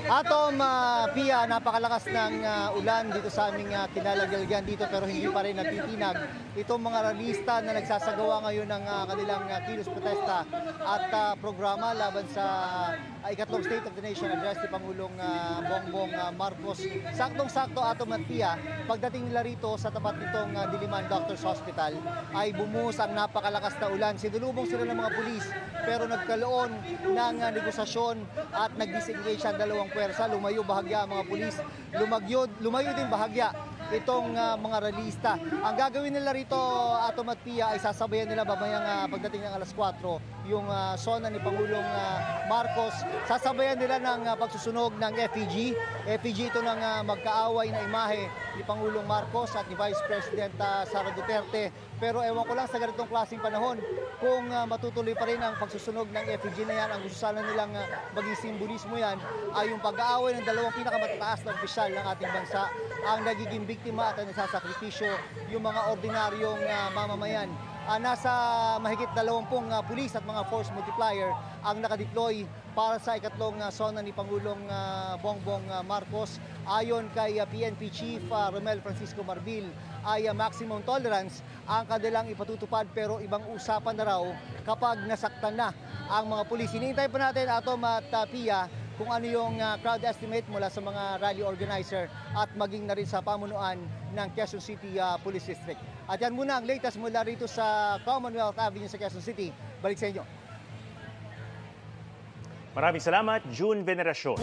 Atom, Pia, napakalakas ng ulan dito sa aming kinalagalagyan dito pero hindi pa rin natitinag itong mga ralista na nagsasagawa ngayon ng kanilang kilos protesta at programa laban sa ikatlong State of the Nation address ni Pangulong Bongbong Marcos. Saktong-sakto, Atom at Pia, pagdating nila rito sa tapat nitong Diliman Doctors Hospital ay bumuhos ang napakalakas na ulan. Sinulubong sila ng mga pulis pero nagkaloon ng negosasyon at nag-disengage ang dalawang puwersa. Lumayo bahagya ang mga pulis, lumayo din bahagya itong mga ralista. Ang gagawin nila rito, Atom at Pia, ay sasabayan nila babayang pagdating ng alas 4 yung sona ni Pangulong Marcos. Sasabayan nila ng pagsusunog ng FEG. FEG ito ng magkaaway na imahe ni Pangulong Marcos at ni Vice President Sara Duterte. Pero ewan ko lang sa ganitong klaseng panahon kung matutuloy pa rin ang pagsusunog ng FEG na yan. Ang gusto sana nilang maging simbolismo yan ay yung pag-aaway ng dalawang pinakamataas na opisyal ng ating bansa ang nagiging biktima at nasasakripisyo yung mga ordinaryong mamamayan. Nasa mahigit 20 pulis at mga force multiplier ang nakadeploy para sa ikatlong sona ni Pangulong Bongbong Marcos. Ayon kay PNP Chief Romel Francisco Marbil ay maximum tolerance ang kanilang ipatutupad pero ibang usapan na raw kapag nasaktan na ang mga pulis. Hinihintay pa natin, Atom at Pia, kung ano yung crowd estimate mula sa mga rally organizer at maging na rin sa pamunuan ng Quezon City Police District. At yan muna ang latest mula rito sa Commonwealth Avenue sa Quezon City. Balik sa inyo. Maraming salamat, June Veneracion.